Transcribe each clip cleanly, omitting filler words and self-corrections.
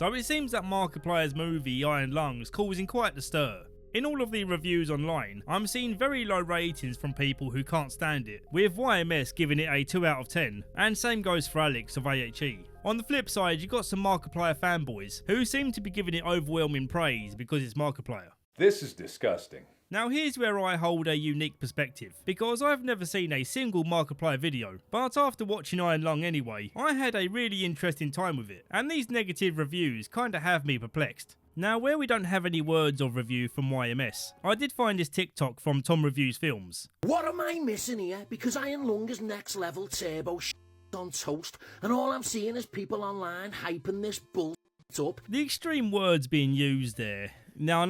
So it seems that Markiplier's movie Iron Lung is causing quite the stir. In all of the reviews online, I'm seeing very low ratings from people who can't stand it, with YMS giving it a 2 out of 10, and same goes for Alex of AHE. On the flip side, you got some Markiplier fanboys who seem to be giving it overwhelming praise because it's Markiplier. This is disgusting. Now here's where I hold a unique perspective, because I've never seen a single Markiplier video, but after watching Iron Lung anyway, I had a really interesting time with it, and these negative reviews kinda have me perplexed. Now, where we don't have any words of review from YMS, I did find this TikTok from Tom Reviews Films. What am I missing here? Because Iron Lung is next level turbo on toast, and all I'm seeing is people online hyping this bull up. The extreme words being used there. Now, I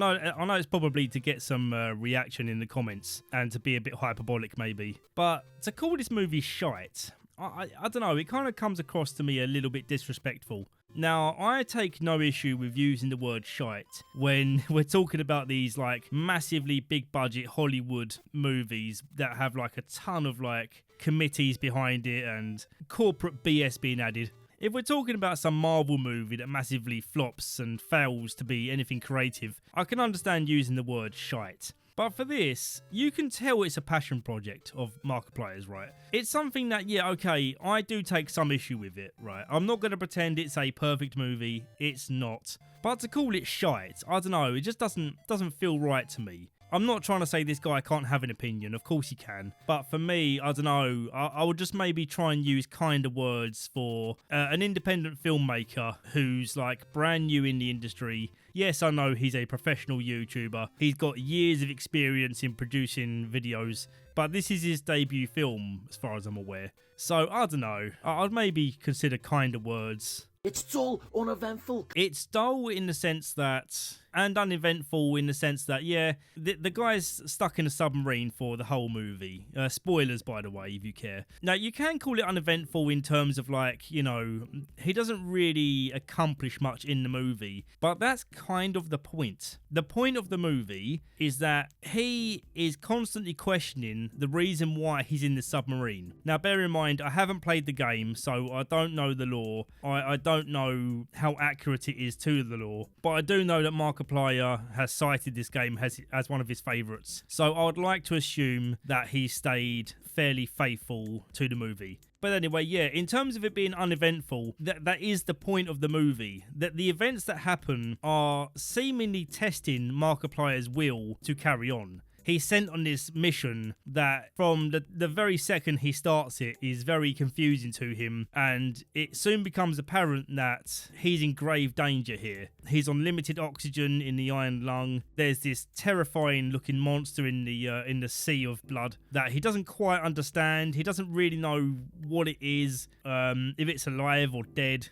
know it's probably to get some reaction in the comments, and to be a bit hyperbolic maybe, but to call this movie shite, I don't know, it kind of comes across to me a little bit disrespectful. Now, I take no issue with using the word shite when we're talking about these like massively big budget Hollywood movies that have like a ton of like committees behind it and corporate BS being added. If we're talking about some Marvel movie that massively flops and fails to be anything creative, I can understand using the word shite. But for this, you can tell it's a passion project of Markiplier's, right? It's something that, yeah, okay, I do take some issue with it, right? I'm not going to pretend it's a perfect movie. It's not. But to call it shite, I don't know, it just doesn't feel right to me. I'm not trying to say this guy can't have an opinion, of course he can. But for me, I don't know, I would just maybe try and use kinder words for an independent filmmaker who's like brand new in the industry. Yes, I know he's a professional YouTuber. He's got years of experience in producing videos, but this is his debut film, as far as I'm aware. So, I don't know, I'd maybe consider kinder words. It's dull, uneventful. It's dull in the sense that, and uneventful in the sense that, yeah, the guy's stuck in a submarine for the whole movie. Spoilers, by the way, if you care. Now, you can call it uneventful in terms of like, you know, he doesn't really accomplish much in the movie, but that's kind of the point. The point of the movie is that he is constantly questioning the reason why he's in the submarine. Now, bear in mind, I haven't played the game, so I don't know the lore. I don't know how accurate it is to the lore, but I do know that Markiplier has cited this game as one of his favourites. So I would like to assume that he stayed fairly faithful to the movie. But anyway, yeah, in terms of it being uneventful, that is the point of the movie. That the events that happen are seemingly testing Markiplier's will to carry on. He's sent on this mission that from the very second he starts it is very confusing to him, and it soon becomes apparent that he's in grave danger here. He's on limited oxygen in the Iron Lung. There's this terrifying looking monster in the sea of blood that he doesn't quite understand. He doesn't really know what it is, if it's alive or dead.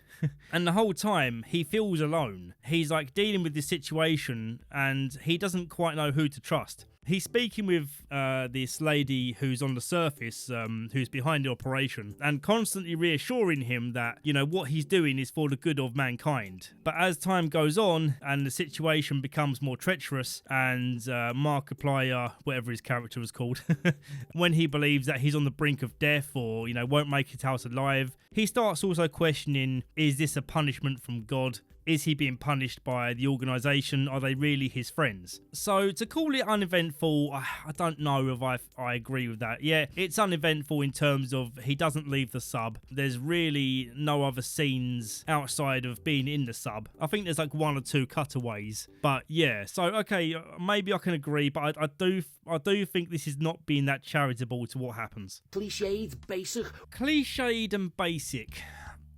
And the whole time he feels alone. He's like dealing with this situation and he doesn't quite know who to trust. He's speaking with this lady who's on the surface, who's behind the operation, and constantly reassuring him that, you know, what he's doing is for the good of mankind. But as time goes on and the situation becomes more treacherous, and Markiplier, whatever his character was called, when he believes that he's on the brink of death or, you know, won't make it out alive, he starts also questioning, is this a punishment from God? Is he being punished by the organisation? Are they really his friends? So to call it uneventful, I don't know if I agree with that. Yeah, it's uneventful in terms of he doesn't leave the sub. There's really no other scenes outside of being in the sub. I think there's like one or two cutaways. But yeah, so okay, maybe I can agree, but I do think this is not being that charitable to what happens. Cliched, basic. Cliched and basic.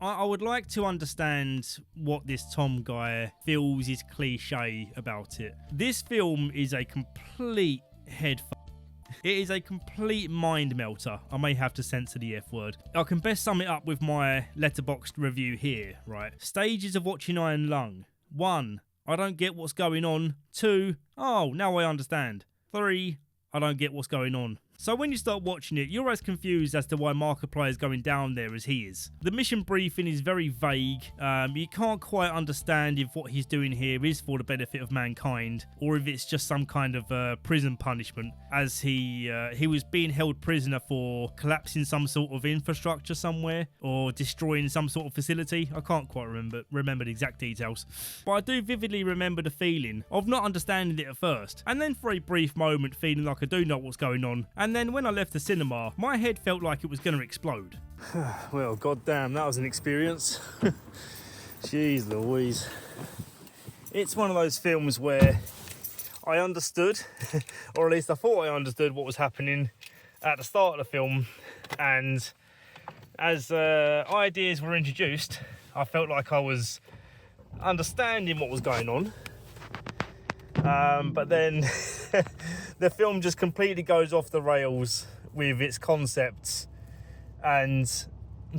I would like to understand what this Tom guy feels is cliche about it. This film is a complete head It is a complete mind melter. I may have to censor the F word. I can best sum it up with my letterboxd review here, right? Stages of watching Iron Lung. 1. I don't get what's going on. 2. Oh, now I understand. 3. I don't get what's going on. So when you start watching it, you're as confused as to why Markiplier is going down there as he is. The mission briefing is very vague. You can't quite understand if what he's doing here is for the benefit of mankind, or if it's just some kind of prison punishment, as he was being held prisoner for collapsing some sort of infrastructure somewhere, or destroying some sort of facility. I can't quite remember the exact details, but I do vividly remember the feeling of not understanding it at first, and then for a brief moment feeling like I do know what's going on, and then when I left the cinema, my head felt like it was going to explode. Well, goddamn, that was an experience. Jeez Louise. It's one of those films where I understood, or at least I thought I understood what was happening at the start of the film, and as ideas were introduced, I felt like I was understanding what was going on. But then the film just completely goes off the rails with its concepts, and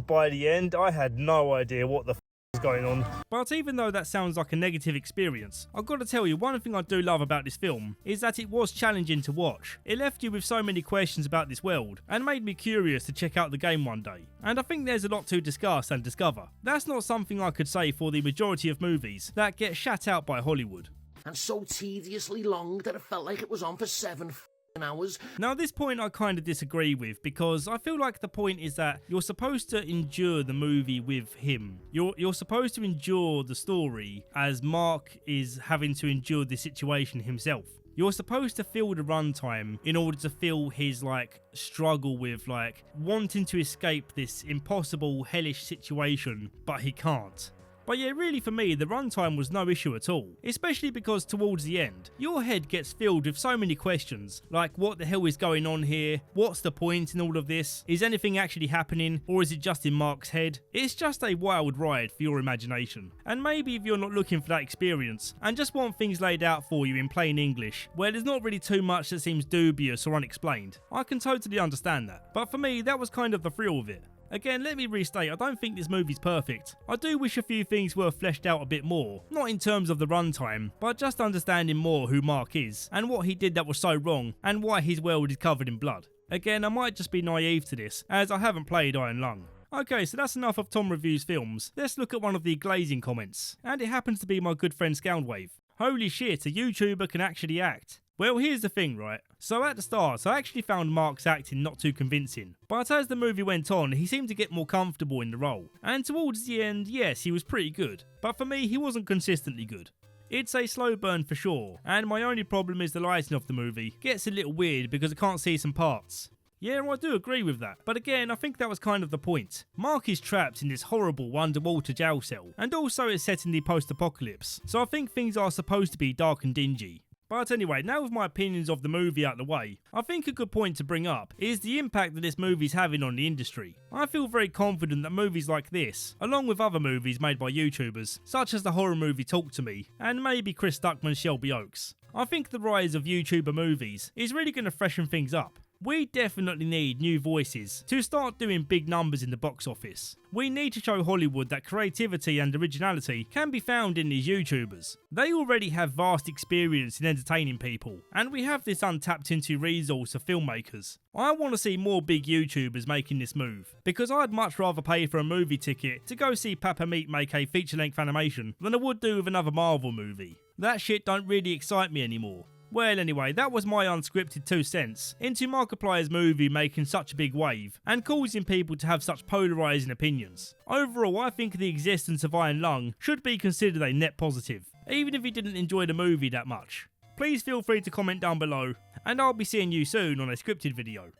by the end I had no idea what the was going on. But even though that sounds like a negative experience, I've got to tell you, one thing I do love about this film is that it was challenging to watch. It left you with so many questions about this world and made me curious to check out the game one day. And I think there's a lot to discuss and discover. That's not something I could say for the majority of movies that get shat out by Hollywood. And so tediously long that it felt like it was on for 7 hours. Now at this point I kind of disagree with, because I feel like the point is that you're supposed to endure the movie with him. You're supposed to endure the story as Mark is having to endure the situation himself. You're supposed to feel the runtime in order to feel his struggle with wanting to escape this impossible hellish situation, but he can't. But yeah, really for me, the runtime was no issue at all, especially because towards the end, your head gets filled with so many questions, like what the hell is going on here, what's the point in all of this, is anything actually happening, or is it just in Mark's head? It's just a wild ride for your imagination, and maybe if you're not looking for that experience, and just want things laid out for you in plain English, where there's not really too much that seems dubious or unexplained, I can totally understand that, but for me, that was kind of the thrill of it. Again, let me restate, I don't think this movie's perfect. I do wish a few things were fleshed out a bit more, not in terms of the runtime, but just understanding more who Mark is, and what he did that was so wrong, and why his world is covered in blood. Again, I might just be naive to this, as I haven't played Iron Lung. Okay, so that's enough of Tom Reviews Films. Let's look at one of the glazing comments, and it happens to be my good friend Scoundwave. Holy shit, a YouTuber can actually act. Well, here's the thing, right? So at the start, I actually found Mark's acting not too convincing, but as the movie went on, he seemed to get more comfortable in the role. And towards the end, yes, he was pretty good, but for me, he wasn't consistently good. It's a slow burn for sure, and my only problem is the lighting of the movie gets a little weird because I can't see some parts. Yeah, I do agree with that, but again, I think that was kind of the point. Mark is trapped in this horrible underwater jail cell, and also it's set in the post-apocalypse, so I think things are supposed to be dark and dingy. But anyway, now with my opinions of the movie out of the way, I think a good point to bring up is the impact that this movie's having on the industry. I feel very confident that movies like this, along with other movies made by YouTubers, such as the horror movie Talk to Me, and maybe Chris Duckman's Shelby Oaks, I think the rise of YouTuber movies is really going to freshen things up. We definitely need new voices to start doing big numbers in the box office. We need to show Hollywood that creativity and originality can be found in these YouTubers. They already have vast experience in entertaining people, and we have this untapped into resource of filmmakers. I want to see more big YouTubers making this move, because I'd much rather pay for a movie ticket to go see Papa Meat make a feature-length animation than I would do with another Marvel movie. That shit don't really excite me anymore. Well anyway, that was my unscripted 2 cents into Markiplier's movie making such a big wave and causing people to have such polarising opinions. Overall, I think the existence of Iron Lung should be considered a net positive, even if you didn't enjoy the movie that much. Please feel free to comment down below, and I'll be seeing you soon on a scripted video.